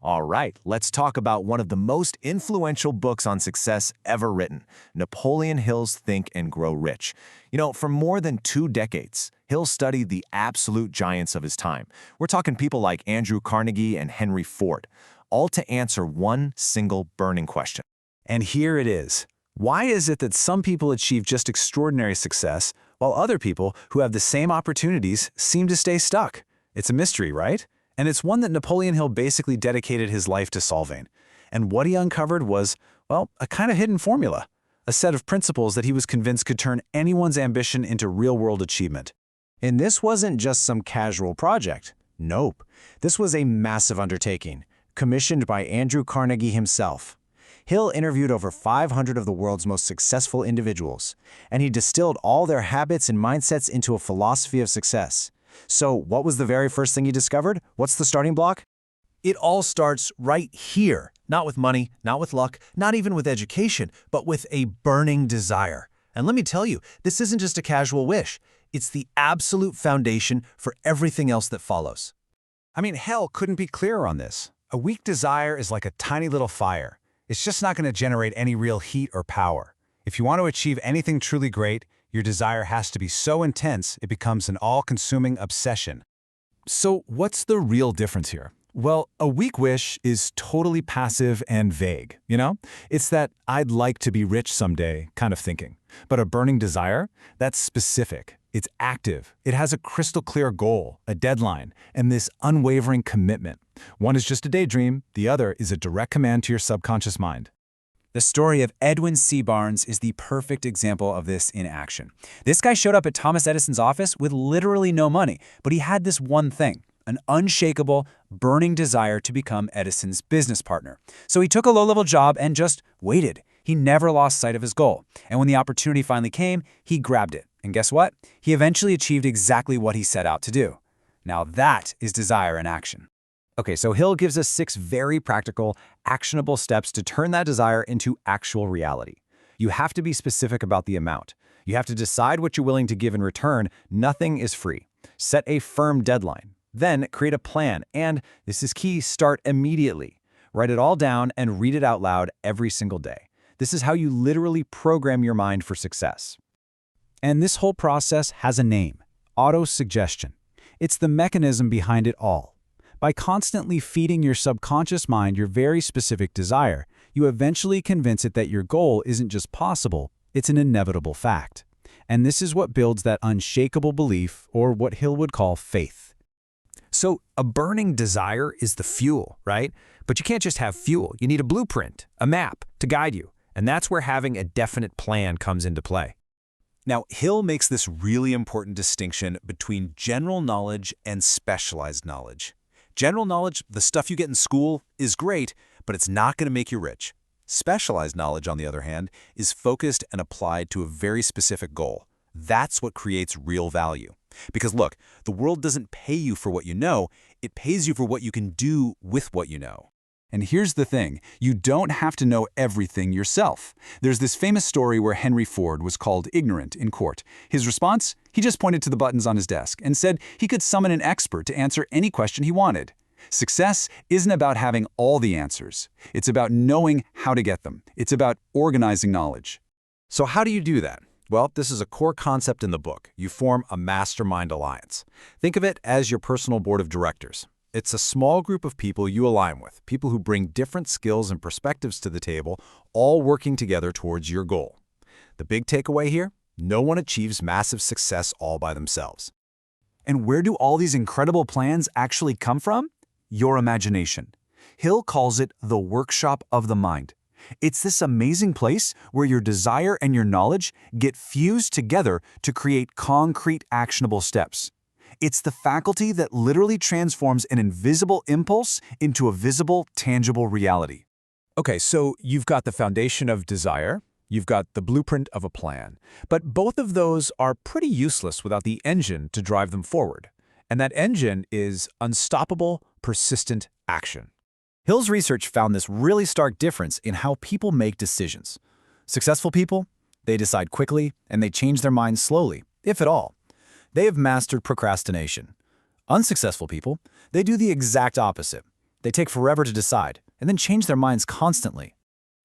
All right, let's talk about one of the most influential books on success ever written, Napoleon Hill's Think and Grow Rich. For more than 2 decades, Hill studied the absolute giants of his time. We're talking people like Andrew Carnegie and Henry Ford, all to answer one single burning question. And here it is. Why is it that some people achieve just extraordinary success, while other people who have the same opportunities seem to stay stuck? It's a mystery, right? And it's one that Napoleon Hill basically dedicated his life to solving. And what he uncovered was, well, a kind of hidden formula, a set of principles that he was convinced could turn anyone's ambition into real-world achievement. And this wasn't just some casual project. Nope. This was a massive undertaking, commissioned by Andrew Carnegie himself. Hill interviewed over 500 of the world's most successful individuals, and he distilled all their habits and mindsets into a philosophy of success. So what was the very first thing he discovered? What's the starting block? It all starts right here, not with money, not with luck, not even with education, but with a burning desire. And let me tell you, this isn't just a casual wish. It's the absolute foundation for everything else that follows. Hell couldn't be clearer on this. A weak desire is like a tiny little fire. It's just not going to generate any real heat or power. If you want to achieve anything truly great, your desire has to be so intense it becomes an all-consuming obsession. So what's the real difference here? Well, a weak wish is totally passive and vague, It's that "I'd like to be rich someday" kind of thinking. But a burning desire, that's specific. It's active. It has a crystal clear goal, a deadline, and this unwavering commitment. One is just a daydream, the other is a direct command to your subconscious mind. The story of Edwin C. Barnes is the perfect example of this in action. This guy showed up at Thomas Edison's office with literally no money, but he had this one thing, an unshakable, burning desire to become Edison's business partner. So he took a low-level job and just waited. He never lost sight of his goal. And when the opportunity finally came, he grabbed it. And guess what? He eventually achieved exactly what he set out to do. Now that is desire in action. Okay, so Hill gives us 6 very practical, actionable steps to turn that desire into actual reality. You have to be specific about the amount. You have to decide what you're willing to give in return. Nothing is free. Set a firm deadline. Then create a plan, and this is key, start immediately. Write it all down and read it out loud every single day. This is how you literally program your mind for success. And this whole process has a name, autosuggestion. It's the mechanism behind it all. By constantly feeding your subconscious mind your very specific desire, you eventually convince it that your goal isn't just possible, it's an inevitable fact. And this is what builds that unshakable belief, or what Hill would call faith. So a burning desire is the fuel, right? But you can't just have fuel. You need a blueprint, a map to guide you. And that's where having a definite plan comes into play. Now, Hill makes this really important distinction between general knowledge and specialized knowledge. General knowledge, the stuff you get in school, is great, but it's not going to make you rich. Specialized knowledge, on the other hand, is focused and applied to a very specific goal. That's what creates real value. Because look, the world doesn't pay you for what you know, it pays you for what you can do with what you know. And here's the thing, you don't have to know everything yourself. There's this famous story where Henry Ford was called ignorant in court. His response? He just pointed to the buttons on his desk and said he could summon an expert to answer any question he wanted. Success isn't about having all the answers. It's about knowing how to get them. It's about organizing knowledge. So how do you do that? Well, this is a core concept in the book. You form a mastermind alliance. Think of it as your personal board of directors. It's a small group of people you align with, people who bring different skills and perspectives to the table, all working together towards your goal. The big takeaway here? No one achieves massive success all by themselves. And where do all these incredible plans actually come from? Your imagination. Hill calls it the workshop of the mind. It's this amazing place where your desire and your knowledge get fused together to create concrete, actionable steps. It's the faculty that literally transforms an invisible impulse into a visible, tangible reality. Okay, so you've got the foundation of desire, you've got the blueprint of a plan, but both of those are pretty useless without the engine to drive them forward. And that engine is unstoppable, persistent action. Hill's research found this really stark difference in how people make decisions. Successful people, they decide quickly and they change their minds slowly, if at all. They have mastered procrastination. Unsuccessful people, they do the exact opposite. They take forever to decide, and then change their minds constantly.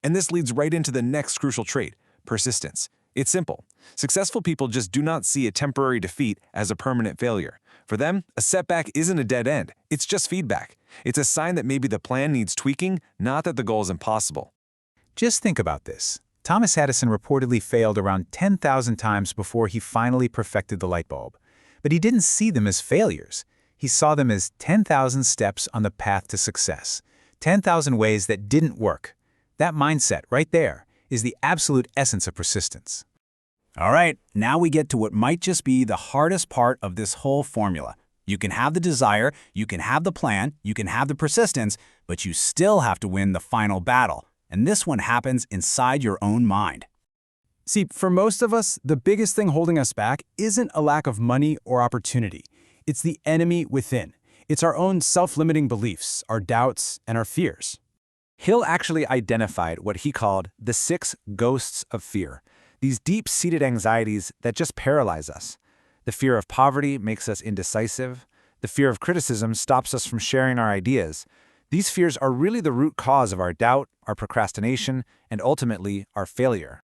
And this leads right into the next crucial trait, persistence. It's simple. Successful people just do not see a temporary defeat as a permanent failure. For them, a setback isn't a dead end. It's just feedback. It's a sign that maybe the plan needs tweaking, not that the goal is impossible. Just think about this. Thomas Edison reportedly failed around 10,000 times before he finally perfected the light bulb. But he didn't see them as failures. He saw them as 10,000 steps on the path to success. 10,000 ways that didn't work. That mindset right there is the absolute essence of persistence. All right, now we get to what might just be the hardest part of this whole formula. You can have the desire, you can have the plan, you can have the persistence, but you still have to win the final battle. And this one happens inside your own mind. See, for most of us, the biggest thing holding us back isn't a lack of money or opportunity. It's the enemy within. It's our own self-limiting beliefs, our doubts, and our fears. Hill actually identified what he called the 6 ghosts of fear, these deep-seated anxieties that just paralyze us. The fear of poverty makes us indecisive. The fear of criticism stops us from sharing our ideas. These fears are really the root cause of our doubt, our procrastination, and ultimately our failure.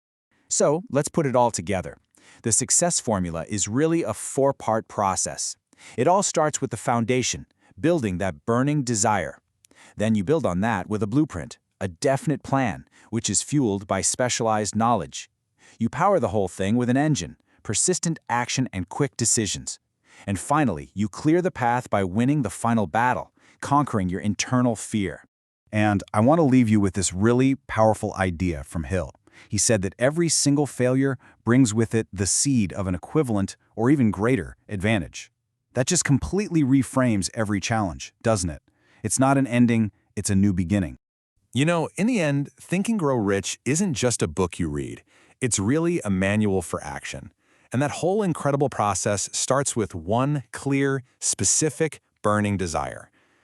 So let's put it all together. The success formula is really a 4-part process. It all starts with the foundation, building that burning desire. Then you build on that with a blueprint, a definite plan, which is fueled by specialized knowledge. You power the whole thing with an engine, persistent action and quick decisions. And finally, you clear the path by winning the final battle, conquering your internal fear. And I want to leave you with this really powerful idea from Hill. He said that every single failure brings with it the seed of an equivalent or even greater advantage. That just completely reframes every challenge, doesn't it? It's not an ending, it's a new beginning. You know, in the end, Think and Grow Rich isn't just a book you read. It's really a manual for action. And that whole incredible process starts with one clear, specific, burning desire.